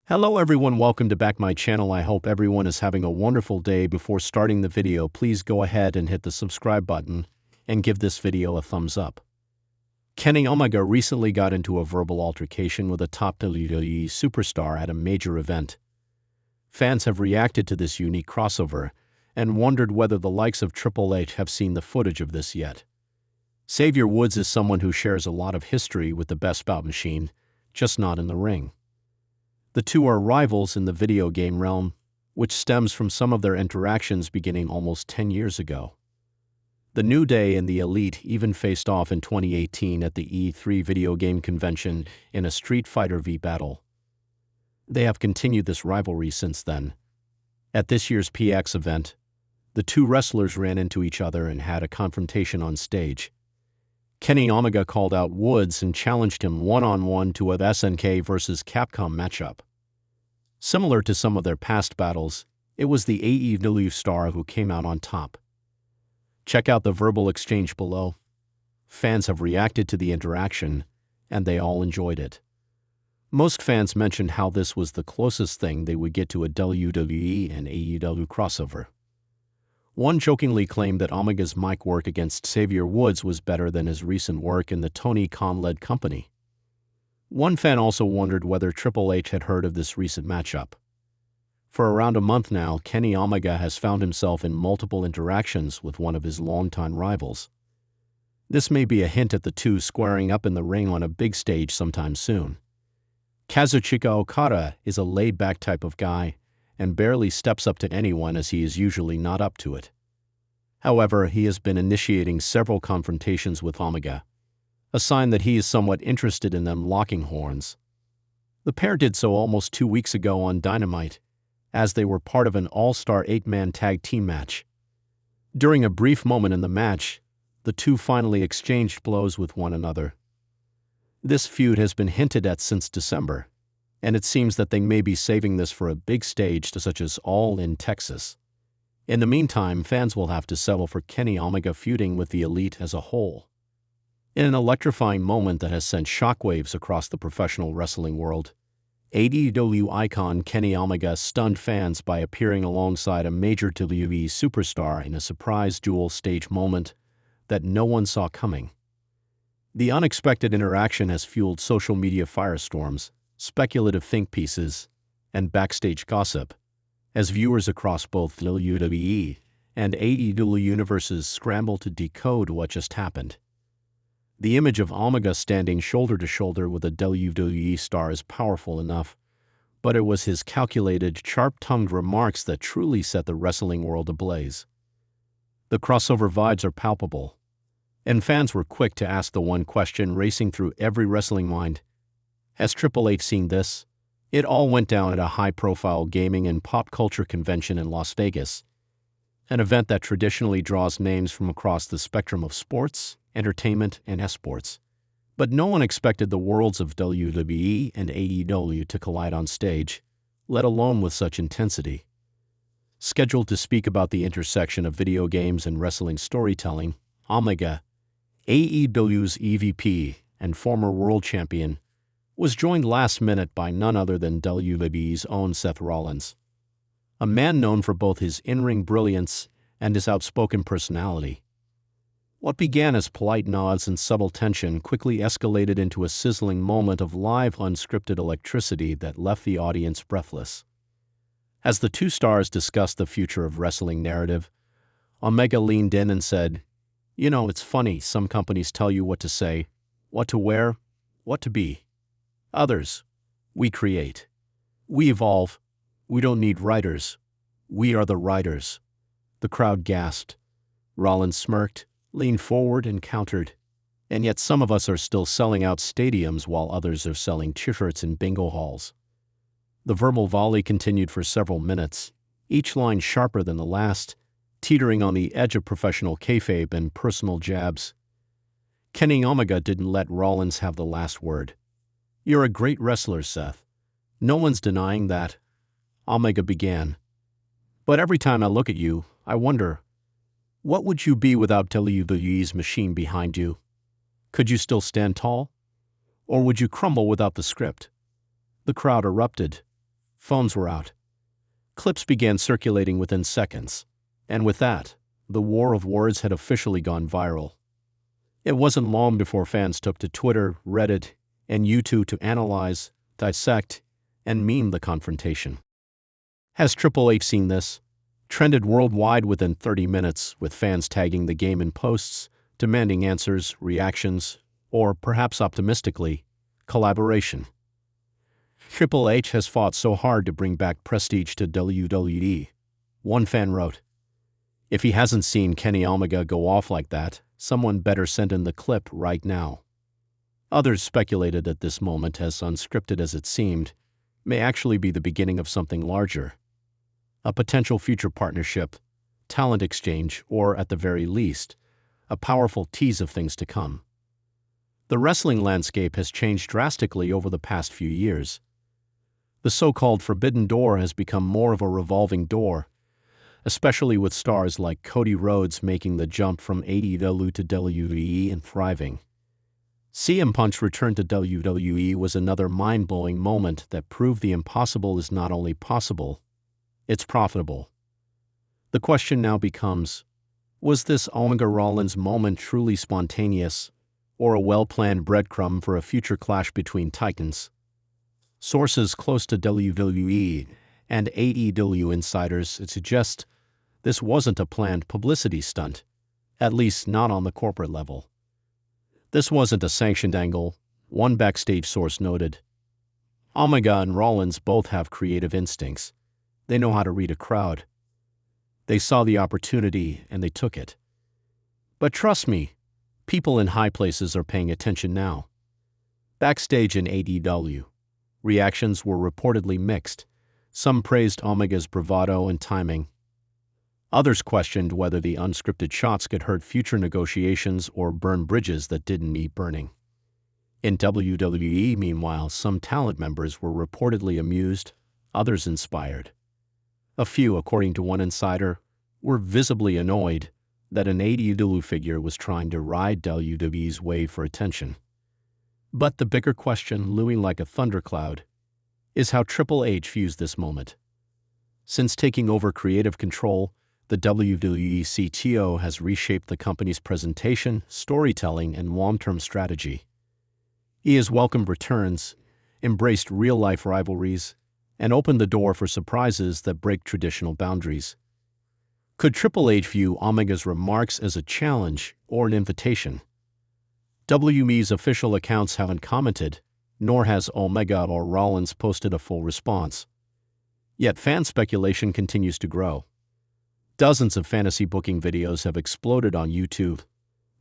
Hello everyone, welcome to back my channel. I hope everyone is having a wonderful day. Before starting the video, please go ahead and hit the subscribe button and give this video a thumbs up. Kenny Omega recently got into a verbal altercation with a top WWE superstar at a major event. Fans have reacted to this unique crossover and wondered whether the likes of Triple H have seen the footage of this yet. Xavier Woods is someone who shares a lot of history with the Best Bout Machine, just not in the ring. The two are rivals in the video game realm, which stems from some of their interactions beginning almost 10 years ago. The New Day and the Elite even faced off in 2018 at the E3 video game convention in a Street Fighter V battle. They have continued this rivalry since then. At this year's PX event, the two wrestlers ran into each other and had a confrontation on stage. Kenny Omega called out Woods and challenged him one-on-one to a SNK vs. Capcom matchup. Similar to some of their past battles, it was the AEW star who came out on top. Check out the verbal exchange below. Fans have reacted to the interaction, and they all enjoyed it. Most fans mentioned how this was the closest thing they would get to a WWE and AEW crossover. One jokingly claimed that Omega's mic work against Xavier Woods was better than his recent work in the Tony Khan-led company. One fan also wondered whether Triple H had heard of this recent matchup. For around a month now, Kenny Omega has found himself in multiple interactions with one of his longtime rivals. This may be a hint at the two squaring up in the ring on a big stage sometime soon. Kazuchika Okada is a laid-back type of guy and barely steps up to anyone, as he is usually not up to it. However, he has been initiating several confrontations with Omega, a sign that he is somewhat interested in them locking horns. The pair did so almost 2 weeks ago on Dynamite, as they were part of an all-star 8-man tag team match. During a brief moment in the match, the two finally exchanged blows with one another. This feud has been hinted at since December, and it seems that they may be saving this for a big stage such as All in Texas. In the meantime, fans will have to settle for Kenny Omega feuding with the Elite as a whole. In an electrifying moment that has sent shockwaves across the professional wrestling world, AEW icon Kenny Omega stunned fans by appearing alongside a major WWE superstar in a surprise dual stage moment that no one saw coming. The unexpected interaction has fueled social media firestorms, speculative think pieces, and backstage gossip, as viewers across both WWE and AEW universes scramble to decode what just happened. The image of Omega standing shoulder to shoulder with a WWE star is powerful enough, but it was his calculated, sharp-tongued remarks that truly set the wrestling world ablaze. The crossover vibes are palpable, and fans were quick to ask the one question racing through every wrestling mind: has Triple H seen this? It all went down at a high-profile gaming and pop culture convention in Las Vegas, an event that traditionally draws names from across the spectrum of sports, entertainment, and esports. But no one expected the worlds of WWE and AEW to collide on stage, let alone with such intensity. Scheduled to speak about the intersection of video games and wrestling storytelling, Omega, AEW's EVP and former world champion, was joined last minute by none other than WWE's own Seth Rollins, a man known for both his in-ring brilliance and his outspoken personality. What began as polite nods and subtle tension quickly escalated into a sizzling moment of live, unscripted electricity that left the audience breathless. As the two stars discussed the future of wrestling narrative, Omega leaned in and said, "You know, it's funny, some companies tell you what to say, what to wear, what to be. Others, we create. We evolve. We don't need writers. We are the writers." The crowd gasped. Rollins smirked, leaned forward, and countered, "And yet some of us are still selling out stadiums while others are selling t-shirts in bingo halls." The verbal volley continued for several minutes, each line sharper than the last, teetering on the edge of professional kayfabe and personal jabs. Kenny Omega didn't let Rollins have the last word. "You're a great wrestler, Seth. No one's denying that," Omega began. "But every time I look at you, I wonder, what would you be without WWE's machine behind you? Could you still stand tall? Or would you crumble without the script?" The crowd erupted. Phones were out. Clips began circulating within seconds. And with that, the war of words had officially gone viral. It wasn't long before fans took to Twitter, Reddit, and YouTube to analyze, dissect, and meme the confrontation. Has Triple H seen this? Trended worldwide within 30 minutes, with fans tagging the game in posts, demanding answers, reactions, or, perhaps optimistically, collaboration. Triple H has fought so hard to bring back prestige to WWE. One fan wrote, "If he hasn't seen Kenny Omega go off like that, someone better send in the clip right now." Others speculated that this moment, as unscripted as it seemed, may actually be the beginning of something larger. A potential future partnership, talent exchange, or, at the very least, a powerful tease of things to come. The wrestling landscape has changed drastically over the past few years. The so-called forbidden door has become more of a revolving door, especially with stars like Cody Rhodes making the jump from AEW to WWE and thriving. CM Punk's return to WWE was another mind-blowing moment that proved the impossible is not only possible, it's profitable. The question now becomes, was this Omega-Rollins moment truly spontaneous, or a well-planned breadcrumb for a future clash between titans? Sources close to WWE and AEW insiders suggest this wasn't a planned publicity stunt, at least not on the corporate level. This wasn't a sanctioned angle, one backstage source noted. Omega and Rollins both have creative instincts. They know how to read a crowd. They saw the opportunity and they took it. But trust me, people in high places are paying attention now. Backstage in AEW, reactions were reportedly mixed. Some praised Omega's bravado and timing. Others questioned whether the unscripted shots could hurt future negotiations or burn bridges that didn't need burning. In WWE, meanwhile, some talent members were reportedly amused, others inspired. A few, according to one insider, were visibly annoyed that an AEW figure was trying to ride WWE's wave for attention. But the bigger question, looming like a thundercloud, is how Triple H views this moment. Since taking over creative control, the WWE CTO has reshaped the company's presentation, storytelling, and long-term strategy. He has welcomed returns, embraced real-life rivalries, and opened the door for surprises that break traditional boundaries. Could Triple H view Omega's remarks as a challenge or an invitation? WWE's official accounts haven't commented, nor has Omega or Rollins posted a full response. Yet fan speculation continues to grow. Dozens of fantasy booking videos have exploded on YouTube,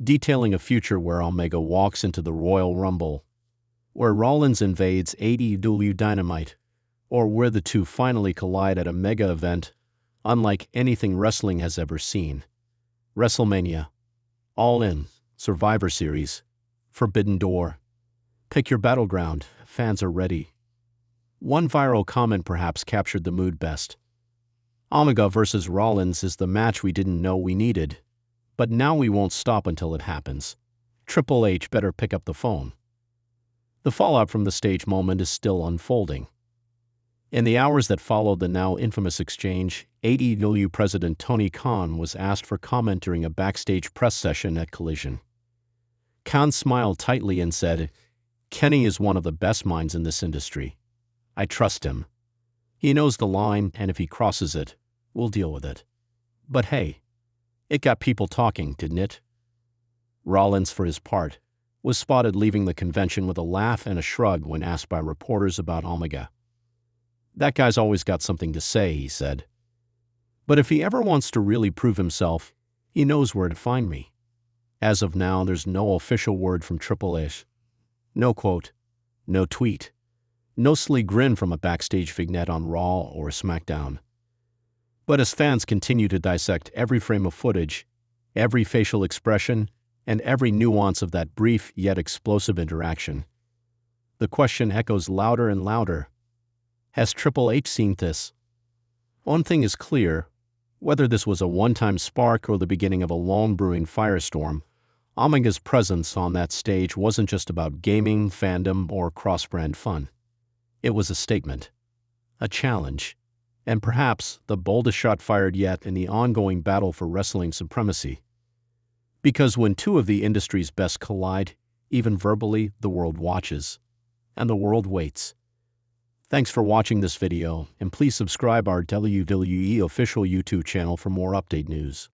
detailing a future where Omega walks into the Royal Rumble, where Rollins invades AEW Dynamite, or where the two finally collide at a mega event unlike anything wrestling has ever seen. WrestleMania, All In, Survivor Series, Forbidden Door. Pick your battleground, fans are ready. One viral comment perhaps captured the mood best. Omega versus Rollins is the match we didn't know we needed, but now we won't stop until it happens. Triple H better pick up the phone. The fallout from the stage moment is still unfolding. In the hours that followed the now infamous exchange, AEW President Tony Khan was asked for comment during a backstage press session at Collision. Khan smiled tightly and said, "Kenny is one of the best minds in this industry. I trust him. He knows the line, and if he crosses it, we'll deal with it." But hey, it got people talking, didn't it? Rollins, for his part, was spotted leaving the convention with a laugh and a shrug when asked by reporters about Omega. "That guy's always got something to say," he said. "But if he ever wants to really prove himself, he knows where to find me." As of now, there's no official word from Triple H. No quote, no tweet, no silly grin from a backstage vignette on Raw or SmackDown. But as fans continue to dissect every frame of footage, every facial expression, and every nuance of that brief yet explosive interaction, the question echoes louder and louder. Has Triple H seen this? One thing is clear, whether this was a one-time spark or the beginning of a long-brewing firestorm, Omega's presence on that stage wasn't just about gaming, fandom, or cross-brand fun. It was a statement. a challenge, and perhaps the boldest shot fired yet in the ongoing battle for wrestling supremacy. Because when two of the industry's best collide, even verbally, the world watches, and the world waits. Thanks for watching this video, and please subscribe our WWE official YouTube channel for more update news.